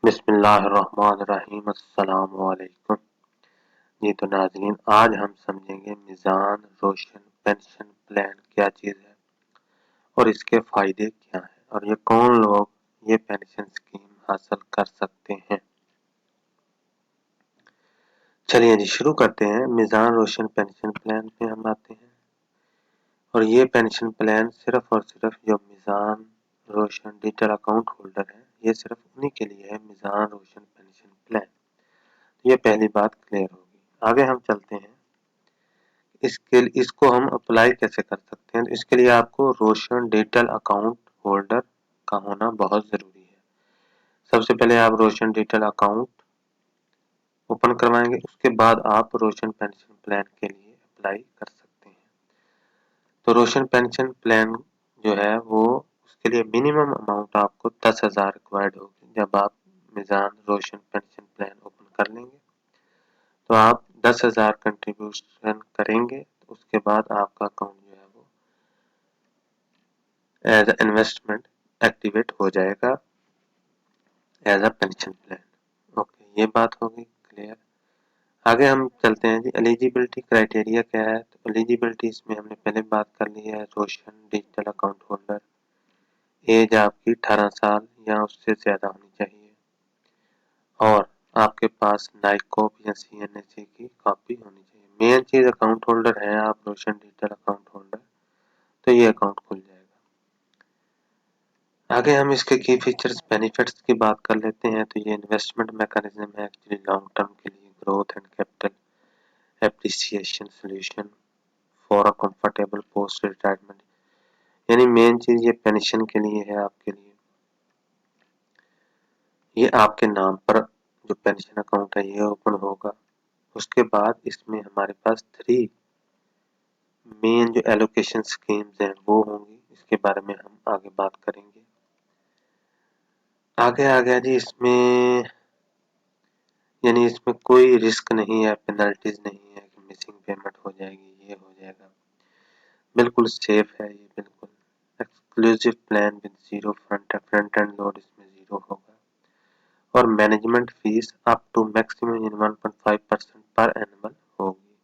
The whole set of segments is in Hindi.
बिस्मिल्लाहिर्रहमानिर्रहीम अस्सलाम वालेकुम। जी तो नाज़रीन, आज हम समझेंगे मिज़ान रोशन पेंशन प्लान क्या चीज़ है और इसके फ़ायदे क्या हैं और ये कौन लोग ये पेंशन स्कीम हासिल कर सकते हैं। चलिए जी शुरू करते हैं। मिज़ान रोशन पेंशन प्लान पे हम आते हैं और ये पेंशन प्लान सिर्फ और सिर्फ जो मिज़ान रोशन डिजिटल अकाउंट होल्डर है, ये सिर्फ उन्हीं के लिए है। मिज़ान रोशन पेंशन प्लान, ये पहली बात क्लियर होगी। आगे हम चलते हैं। इसको हम अप्लाई कैसे कर सकते हैं। तो इसके लिए आपको रोशन डिजिटल अकाउंट होल्डर का होना बहुत ज़रूरी है। सबसे पहले आप रोशन डिजिटल अकाउंट ओपन करवाएंगे, उसके बाद आप रोशन पेंशन प्लान के लिए अप्लाई कर सकते हैं। तो रोशन पेंशन प्लान जो है वो उसके लिए मिनिमम अमाउंट आपको 10,000 रिक्वायर्ड होगी। जब आप मिज़ान रोशन पेंशन प्लान ओपन कर लेंगे तो आप 10,000 कंट्रीब्यूशन करेंगे, तो उसके बाद आपका अकाउंट जो है वो एज इन्वेस्टमेंट एक्टिवेट हो जाएगा as a pension plan. Okay, ये बात होगी क्लियर। आगे हम चलते हैं जी। एलिजिबिलिटी क्राइटेरिया क्या है। तो एलिजिबिलिटी इसमें हमने पहले बात कर ली है। रोशन डिजिटल अकाउंट होल्डर, एज आपकी 18 साल या उससे ज़्यादा होनी चाहिए और आपके पास नाइकोप या सीएनएसी की कॉपी होनी चाहिए। मेन चीज़ अकाउंट होल्डर है आप, रोशन डिजिटल अकाउंट होल्डर, तो ये अकाउंट खुल जाएगा। आगे हम इसके की फीचर्स बेनिफिट्स की बात कर लेते हैं। तो ये इन्वेस्टमेंट मैकेनिज्म है एक्चुअली लॉन्ग टर्म के लिए, growth and capital appreciation solution for a comfortable post retirement. यानी मेन चीज ये पेंशन के लिए है आपके लिए। ये आपके नाम पर जो पेंशन अकाउंट है ये ओपन होगा। उसके बाद इसमें हमारे पास 3 मेन जो एलोकेशन स्कीम्स हैं वो होंगी। इसके बारे में हम आगे बात करेंगे। आगे आ गया जी इसमें, यानी इसमें कोई रिस्क नहीं है, पेनल्टीज नहीं है कि मिसिंग पेमेंट हो जाएगी, ये हो जाएगा। बिल्कुल सेफ है ये, बिल्कुल exclusive plan with zero front end load इसमें जीरो होगा और management fees up to maximum in 1.5% पर एनुअल होगी।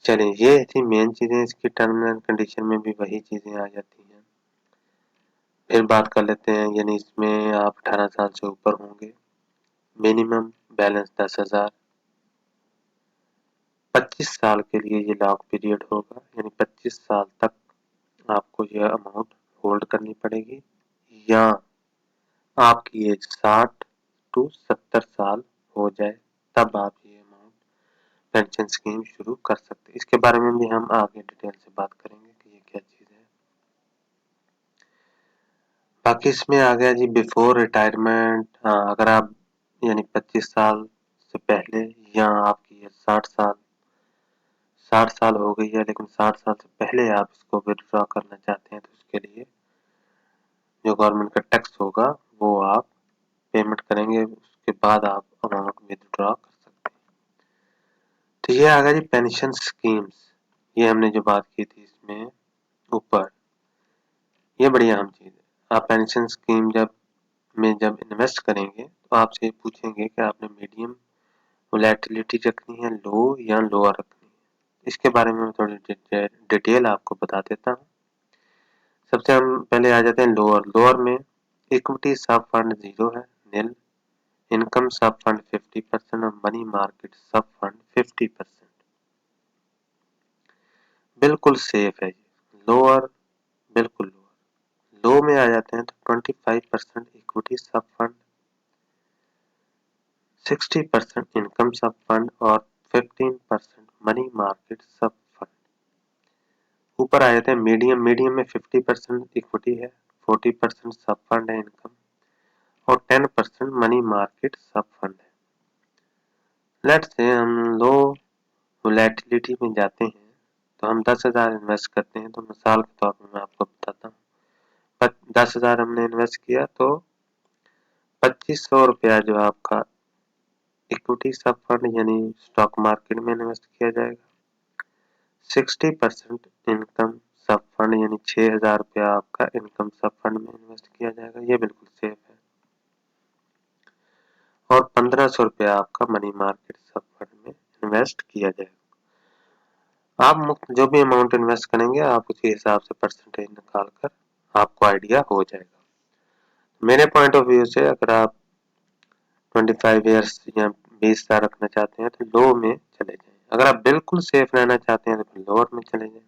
चलिए ये थी मेन चीजें। इसकी टर्म एंड कंडीशन में भी वही चीजें आ जाती हैं। फिर बात कर लेते हैं, यानी इसमें आप 18 साल से ऊपर होंगे, मिनिमम बैलेंस 10,000, 25 साल के लिए ये लॉक पीरियड होगा, यानी 25 साल तक आपको यह अमाउंट होल्ड करनी पड़ेगी या आपकी एज 60 टू 70 साल हो जाए तब आप ये अमाउंट पेंशन स्कीम शुरू कर सकते हैं। इसके बारे में भी हम आगे डिटेल से बात करेंगे कि ये क्या चीज़ है। बाकी इसमें आ गया जी बिफोर रिटायरमेंट। अगर आप यानी 25 साल से पहले या आपकी एज 60 साल हो गई है लेकिन 60 साल से पहले आप इसको विथड्रॉ करना चाहते हैं, तो उसके लिए जो गवर्नमेंट का टैक्स होगा वो आप पेमेंट करेंगे, उसके बाद आप अमाउंट विथड्रॉ कर सकते हैं। तो ये आ गया जी पेंशन स्कीम्स। ये हमने जो बात की थी इसमें ऊपर, ये बड़ी अहम चीज है। आप पेंशन स्कीम जब इन्वेस्ट करेंगे तो आपसे पूछेंगे कि आपने मीडियम वोलेटिलिटी रखनी है, लो या लोअर रखनी है। इसके बारे में मैं थोड़ी डिटेल आपको बता देता हूँ। सबसे हम पहले आ जाते हैं लोअर। लोअर में इक्विटी सब फंड 0 है, नील। इनकम सब फंड 50% और मनी मार्केट सब फंड 50%। बिल्कुल सेफ है ये। लोअर, बिल्कुल लोअर। लो में आ जाते हैं तो 25% इक्विटी सब फंड, 60% इनकम सब फंड और 15% मनी मार्केट सब फंड। ऊपर आ जाते हैं मीडियम। मीडियम में 50% इक्विटी है, 40% सब फंड है इनकम और 10% मनी मार्केट सब फंड है। लेट्स से हम लो वोलेटिलिटी में जाते हैं तो हम 10,000 इन्वेस्ट करते हैं। तो मिसाल के तौर पर मैं आपको बताता हूँ, 10,000 हमने इन्वेस्ट किया तो 2500 रुपया जो आपका इक्विटी सब फंड यानी स्टॉक मार्केट में इन्वेस्ट किया जाएगा। 60% इनकम सब फंड यानी 6,000 रुपया आपका इनकम सब फंड में इन्वेस्ट किया जाएगा। ये बिल्कुल सेफ है। और 1500 रुपया आपका मनी मार्केट सब फंड में इन्वेस्ट किया जाएगा। आप मुफ्त जो भी अमाउंट इन्वेस्ट करेंगे आप उसी हिसाब से परसेंटेज निकाल कर आपको आइडिया हो जाएगा। मेरे पॉइंट ऑफ व्यू से अगर आप 25 ईयर्स या 20 साल रखना चाहते हैं तो लो में चले जाएं। अगर आप बिल्कुल सेफ रहना चाहते हैं तो फिर लोअर में चले जाएं।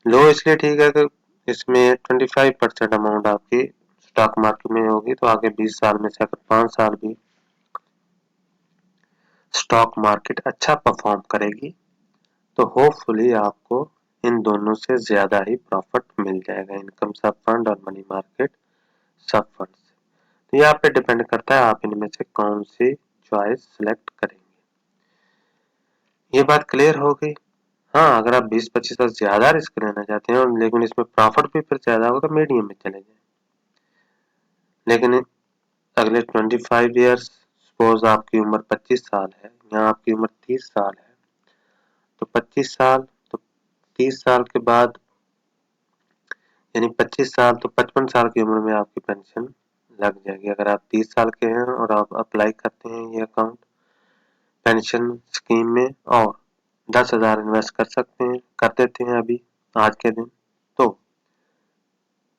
लो इसलिए ठीक है कि इसमें 25% अमाउंट आपकी स्टॉक मार्केट में होगी, तो आगे 20 साल में से अगर 5 साल भी स्टॉक मार्केट अच्छा परफॉर्म करेगी तो होपफुली आपको इन दोनों से ज्यादा ही प्रॉफिट मिल जाएगा, इनकम सब फंड और मनी मार्केट सब फंड से। तो ये आप पे डिपेंड करता है आप इनमें से कौन सी चॉइस सिलेक्ट करेंगे। ये बात क्लियर हो गई। हाँ, अगर आप 20-25 ज्यादा रिस्क लेना चाहते हैं लेकिन इसमें प्रॉफिट भी फिर ज्यादा होगा तो मीडियम में चले जाएं। लेकिन अगले 25 ईयर्स, सपोज आपकी उम्र 25 साल है या आपकी उम्र 30 साल है, तो 25 साल तो 30 साल के बाद यानी 25 साल तो 55 साल की उम्र में आपकी पेंशन लग जाएगी। अगर आप 30 साल के हैं और आप अप्लाई करते हैं ये अकाउंट पेंशन स्कीम में और 10,000 इन्वेस्ट कर सकते हैं, कर देते हैं अभी आज के दिन, तो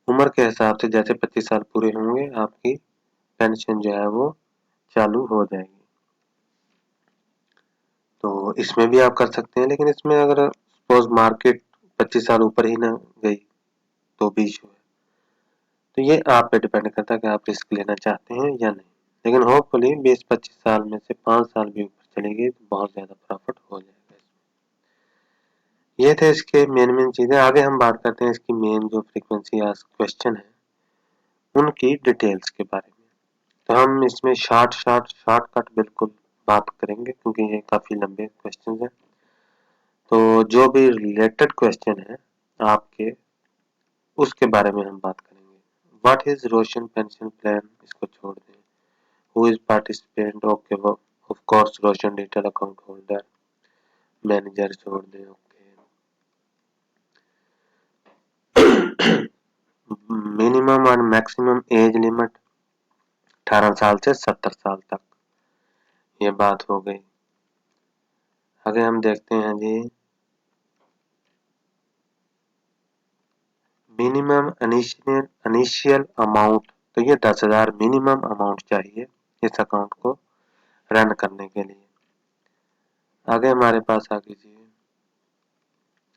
उम्र के हिसाब से जैसे 25 साल पूरे होंगे आपकी पेंशन जो है वो चालू हो जाएगी। तो इसमें भी आप कर सकते हैं, लेकिन इसमें अगर सपोज मार्केट 25 साल ऊपर ही ना गई तो भी इशू है। तो ये आप पे डिपेंड करता है कि आप रिस्क लेना चाहते हैं या नहीं। लेकिन होपफुली 20-25 साल में से 5 साल भी ऊपर चलेगी तो बहुत ज्यादा प्रॉफिट हो जाएगा। ये थे इसके मेन चीजें। आगे हम बात करते हैं इसकी मेन जो फ्रीक्वेंसी आस्क्ड क्वेश्चन है उनकी डिटेल्स के बारे में। तो हम इसमें शॉर्टकट बिल्कुल बात करेंगे क्योंकि ये काफी लंबे क्वेश्चन हैं। तो जो भी रिलेटेड क्वेश्चन है आपके उसके बारे में हम बात करेंगे। What is Roshan pension plan, इसको छोड़ दें। Who is participant, okay of course Roshan digital account holder, manager छोड़ दें, ओके। मिनिमम और मैक्सिमम एज लिमिट 18 साल से 70 साल तक, ये बात हो गई। आगे हम देखते हैं जी मिनिमम इनिशियल अमाउंट, तो ये 10,000 मिनिमम अमाउंट चाहिए इस अकाउंट को रन करने के लिए। आगे हमारे पास आ कीजिए,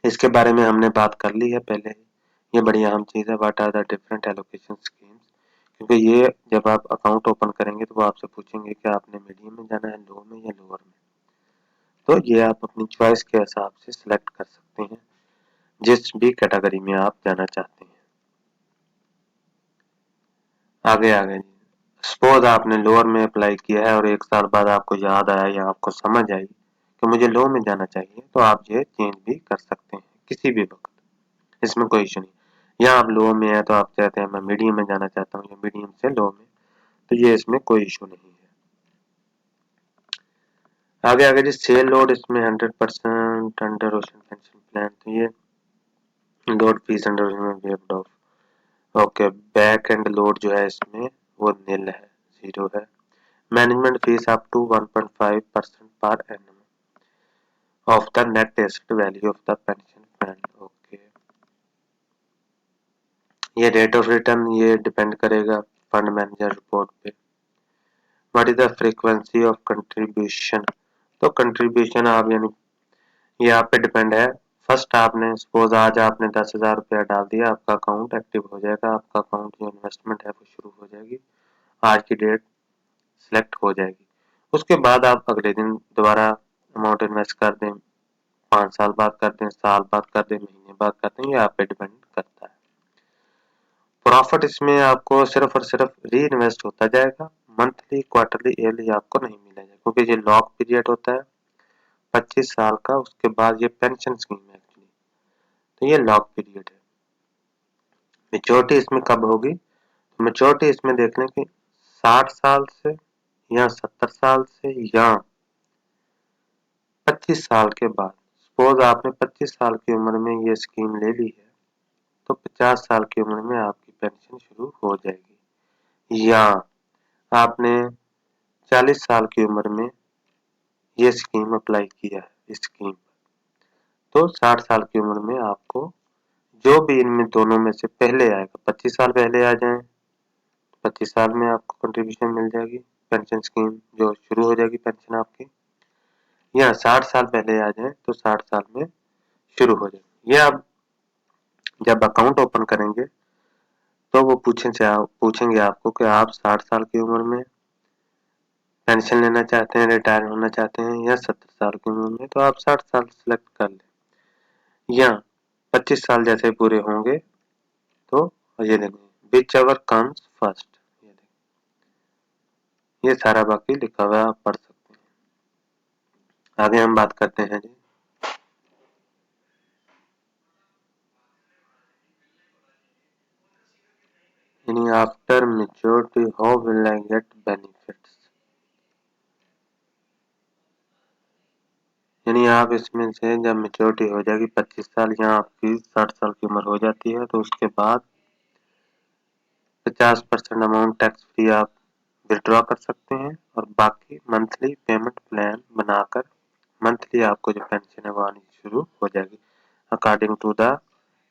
इसके बारे में हमने बात कर ली है पहले ही, ये बड़ी अहम चीज है। What are the different allocation schemes, क्योंकि ये जब आप अकाउंट ओपन करेंगे तो वो आपसे पूछेंगे कि आपने मीडियम में जाना है, लो में या लोअर में। तो ये आप अपनी चॉइस के हिसाब से सिलेक्ट कर सकते हैं जिस भी कैटेगरी में आप जाना चाहते हैं। आगे आगे सपोज आपने लोअर में अप्लाई किया है और 1 साल बाद आपको याद आया या आपको समझ आई कि मुझे लो में जाना चाहिए, तो आप ये चेंज भी कर सकते हैं किसी भी वक्त, इसमें कोई इशू नहीं। या आप लो में है तो आप कहते हैं मैं मीडियम में जाना चाहता हूँ या मीडियम से लो में, तो ये इसमें कोई इशू नहीं है। आगे आगे जी सेल लोड, इसमें 100% अंडर ओशन पेंशन प्लान, तो ये load fees under ocean waived of. Okay, back and load जो है इसमें वो नील है, जीरो है। Management fees up to 1.5% per annum of the net asset value of the pension plan. Okay, ये रेट ऑफ रिटर्न ये डिपेंड करेगा फंड मैनेजर रिपोर्ट पे। What is the frequency of contribution, तो कंट्रीब्यूशन आप यानी ये आप पे डिपेंड है। फर्स्ट आपने सपोज आज आपने 10,000 रुपया डाल दिया, आपका अकाउंट एक्टिव हो जाएगा, आपका अकाउंट जो इन्वेस्टमेंट है वो शुरू हो जाएगी, आज की डेट सिलेक्ट हो जाएगी। उसके बाद आप अगले दिन दोबारा अमाउंट इन्वेस्ट कर दें, 5 साल बाद कर दें, साल बाद कर दें, महीने बाद कर दें, ये आप पे डिपेंड करता है। प्रॉफिट इसमें आपको सिर्फ और सिर्फ री इन्वेस्ट होता जाएगा, मंथली क्वार्टरली ईयरली आपको नहीं मिलेगा क्योंकि ये लॉक पीरियड होता है 25 साल का। उसके बाद ये पेंशन स्कीम है एक्चुअली, तो ये लॉक पीरियड है। मेच्योरिटी इसमें कब होगी, तो मेच्योरिटी इसमें देख लें कि 60 साल से या 70 साल से या 25 साल के बाद। सपोज आपने 25 साल की उम्र में ये स्कीम ले ली है तो 50 साल की उम्र में आपकी पेंशन शुरू हो जाएगी। या आपने 40 साल की उम्र में ये स्कीम अप्लाई किया है इस स्कीम पर, तो 60 साल की उम्र में आपको जो भी इनमें दोनों में से पहले आएगा, 25 साल पहले आ जाए 25 साल में आपको कंट्रीब्यूशन मिल जाएगी, पेंशन स्कीम जो शुरू हो जाएगी पेंशन आपकी, या 60 साल पहले आ जाए तो 60 साल में शुरू हो जाएगी। ये आप जब अकाउंट ओपन करेंगे तो वो पूछेंगे आपको कि आप 60 साल की उम्र में पेंशन लेना चाहते हैं, रिटायर होना चाहते हैं या 70 साल की उम्र में, तो आप 60 साल सिलेक्ट कर लें, या 25 साल जैसे पूरे होंगे तो ये देंगे विच एवर कम्स फर्स्ट। ये सारा बाकी लिखा हुआ है, आप पढ़ सकते हैं। आगे हम बात करते हैं जी, यानी after maturity how will I get benefits, यानी आप इसमें से जब मेच्योरिटी हो जाएगी 25 साल या आपकी 60 साल की उम्र हो जाती है तो उसके बाद 50% अमाउंट टैक्स फ्री आप विड्रॉ कर सकते हैं, और बाकी मंथली पेमेंट प्लान बनाकर मंथली आपको जो पेंशन है वो आनी शुरू हो जाएगी according to the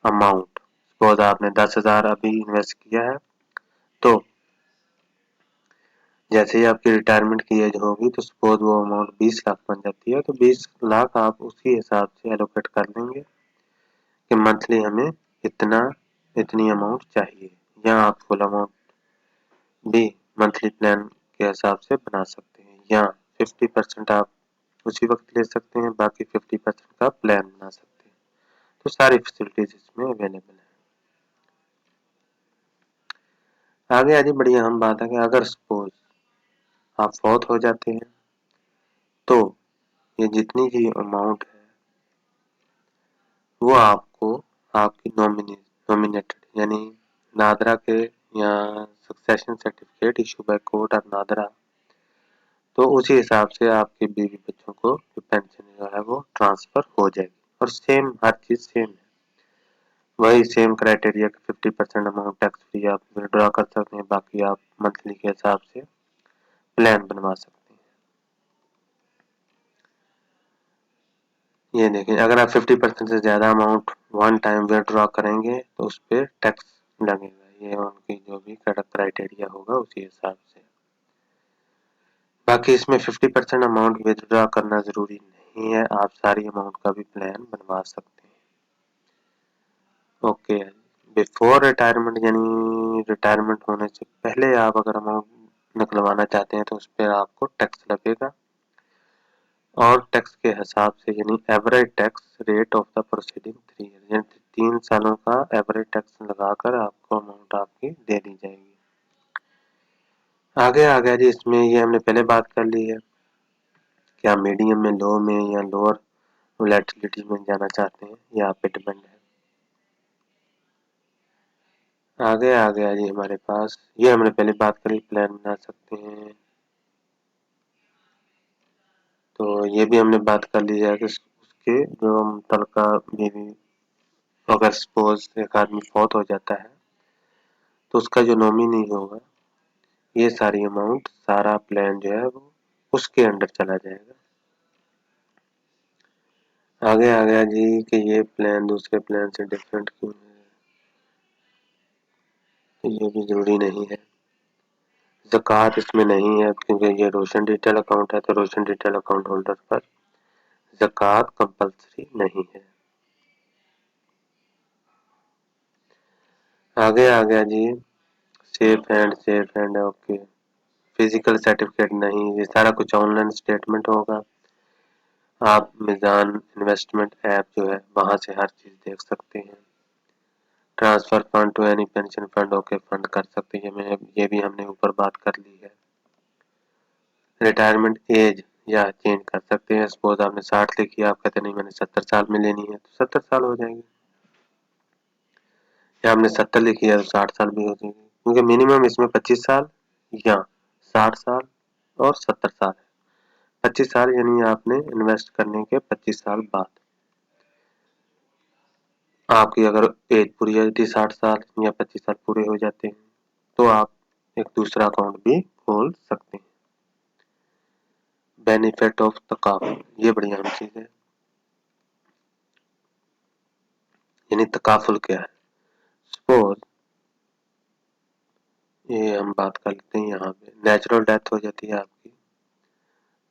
amount. Suppose आपने 10,000 अभी इन्वेस्ट किया है, तो जैसे ही आपकी रिटायरमेंट की एज होगी तो सपोज वो अमाउंट 20 लाख बन जाती है, तो 20 लाख आप उसी हिसाब से एलोकेट कर लेंगे कि मंथली हमें इतना इतनी अमाउंट चाहिए, या आप फुल अमाउंट भी मंथली प्लान के हिसाब से बना सकते हैं, या 50% आप उसी वक्त ले सकते हैं, बाकी 50% का प्लान बना सकते हैं। तो सारी फैसिलिटीज इसमें अवेलेबल है। आगे आगे बड़ी अहम बात है कि अगर सपोज आप फौत हो जाते हैं तो ये जितनी भी अमाउंट है वो आपको आपकी नॉमिनेटेड यानी नादरा के या succession certificate issue by court of NADRA, तो उसी हिसाब से आपके बीवी बच्चों को पेंशन जो है वो ट्रांसफर हो जाएगी, और सेम हर चीज सेम है, वही सेम क्राइटेरिया कि 50% अमाउंट टैक्स फ्री आप विड्रॉ कर सकते हैं, बाकी आप मंथली के हिसाब से प्लान बनवा सकते हैं। ये देखें, अगर आप 50% से ज्यादा अमाउंट वन टाइम विड्रॉ करेंगे तो उस पर टैक्स लगेगा, ये उनकी जो भी क्राइटेरिया होगा उसी हिसाब से। बाकी इसमें 50% अमाउंट विथड्रॉ करना जरूरी नहीं है, आप सारी अमाउंट का भी प्लान बनवा सकते हैं। ओके, बिफोर रिटायरमेंट यानी रिटायरमेंट होने से पहले आप अगर अमाउंट निकलवाना चाहते हैं तो उस पर आपको टैक्स लगेगा, और टैक्स के हिसाब से यानी average tax rate of the proceeding 3 year, यानी 3 सालों का एवरेज टैक्स लगाकर आपको अमाउंट आपकी दे दी जाएगी। आगे आ गया जी, इसमें ये हमने पहले बात कर ली है क्या मीडियम में, लो में या लोअर वोलेटिलिटी में जाना चाहते हैं, ये आप पे डिपेंड है। आगे आ गया जी हमारे पास, ये हमने पहले बात करी प्लान बना सकते हैं, तो ये भी हमने बात कर ली है कि उसके जो मुतलका बीवी अगर सपोज एक आदमी फौत हो जाता है तो उसका जो नॉमिनी होगा ये सारी अमाउंट सारा प्लान जो है वो उसके अंडर चला जाएगा। आगे आ गया जी कि ये प्लान दूसरे प्लान से डिफरेंट क्यों है, तो ये भी जरूरी नहीं है। ज़कात इसमें नहीं है क्योंकि ये रोशन डिटेल अकाउंट है, तो रोशन डिटेल अकाउंट होल्डर पर ज़कात कंपल्सरी नहीं है। आगे आ गया जी safe hand okay, physical certificate नहीं, ये सारा कुछ ऑनलाइन स्टेटमेंट होगा, आप मिजान इन्वेस्टमेंट ऐप जो है वहां से हर चीज देख सकते हैं। Transfer fund to any pension fund okay fund कर सकते हैं, ये भी हमने ऊपर बात कर ली है। रिटायरमेंट एज या चेंज कर सकते हैं, सपोज आपने 60 लिखी है, आप कहते नहीं मैंने 70 साल में लेनी है तो 70 साल हो जाएंगे, या आपने 70 लिखी है तो 60 साल भी हो जाएंगे, क्योंकि मिनिमम इसमें 25 साल या 60 साल और 70 साल है। 25 साल यानी आपने इन्वेस्ट करने के 25 साल बाद आपकी अगर एज पूरी हो जाती है 60 साल या 25 साल पूरे हो जाते हैं तो आप एक दूसरा अकाउंट भी खोल सकते हैं। बेनिफिट ऑफ तकाफुल, ये बड़ी अहम चीज है। यानी तकाफुल क्या है? सपोज ये हम बात कर लेते हैं, यहाँ पे नेचुरल डेथ हो जाती है आपकी,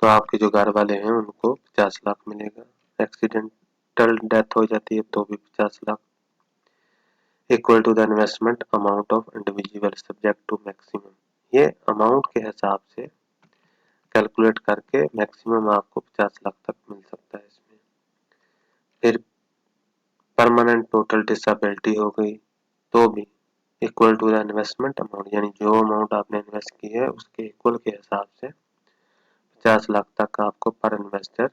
तो आपके जो घर वाले हैं उनको 50 लाख मिलेगा। एक्सीडेंटल डेथ हो जाती है तो भी 50 lakh. Equal to the investment amount of individual subject to maximum, ये अमाउंट के हिसाब से कैलकुलेट करके मैक्सिमम आपको 50 लाख तक मिल सकता है इसमें। फिर परमानेंट टोटल डिसेबिलिटी हो गई तो भी equal to the investment amount, यानी जो अमाउंट आपने इन्वेस्ट की है उसके इक्वल के हिसाब से 50 लाख तक आपको पर इन्वेस्टर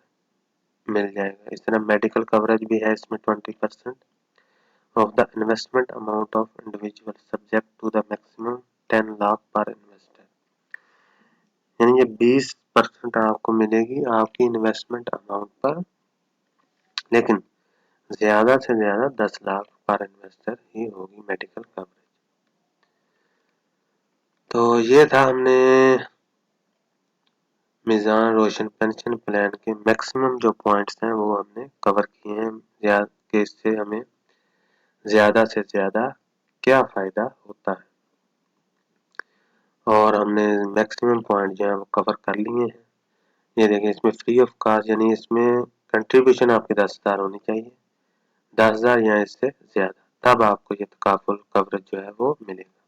मिल जाएगा। इस तरह मेडिकल कवरेज भी है इसमें 20% of the investment amount of individual subject to the maximum 10 lakh पर इन्वेस्टर, यानी ये 20% आपको मिलेगी आपकी इन्वेस्टमेंट अमाउंट पर, लेकिन ज्यादा से ज्यादा 10 लाख पर इन्वेस्टर ही होगी मेडिकल कवरेज। तो ये था हमने मिजान रोशन पेंशन प्लान के मैक्सिमम जो पॉइंट्स हैं वो हमने कवर किए हैं, या कि इससे हमें ज्यादा से ज्यादा क्या फायदा होता है, और हमने मैक्सिमम पॉइंट जो है वो कवर कर लिए हैं। ये देखिए इसमें फ्री ऑफ कॉस्ट, यानी इसमें कंट्रीब्यूशन आपकी 10,000 होनी चाहिए, 10,000 या इससे ज्यादा, तब आपको ये तकाफुल कवरेज जो है वो मिलेगा।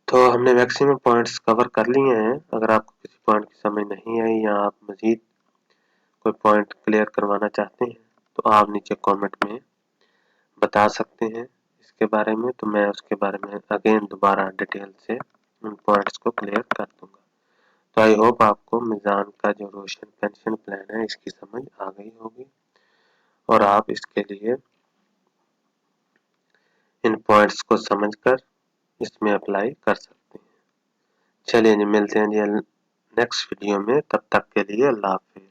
तो हमने मैक्सिमम पॉइंट्स कवर कर लिए हैं। अगर आपको किसी पॉइंट की समझ नहीं आई या आप मजीद कोई पॉइंट क्लियर करवाना चाहते हैं तो आप नीचे कमेंट में बता सकते हैं इसके बारे में, तो मैं उसके बारे में अगेन दोबारा डिटेल से उन पॉइंट्स को क्लियर कर दूंगा। तो आई होप आपको मिजान का जो रोशन पेंशन प्लान है इसकी समझ आ गई होगी और आप इसके लिए इन पॉइंट्स को समझकर इसमें अप्लाई कर सकते हैं। चलिए जी, मिलते हैं जी नेक्स्ट वीडियो में, तब तक के लिए अल्लाह हाफिज।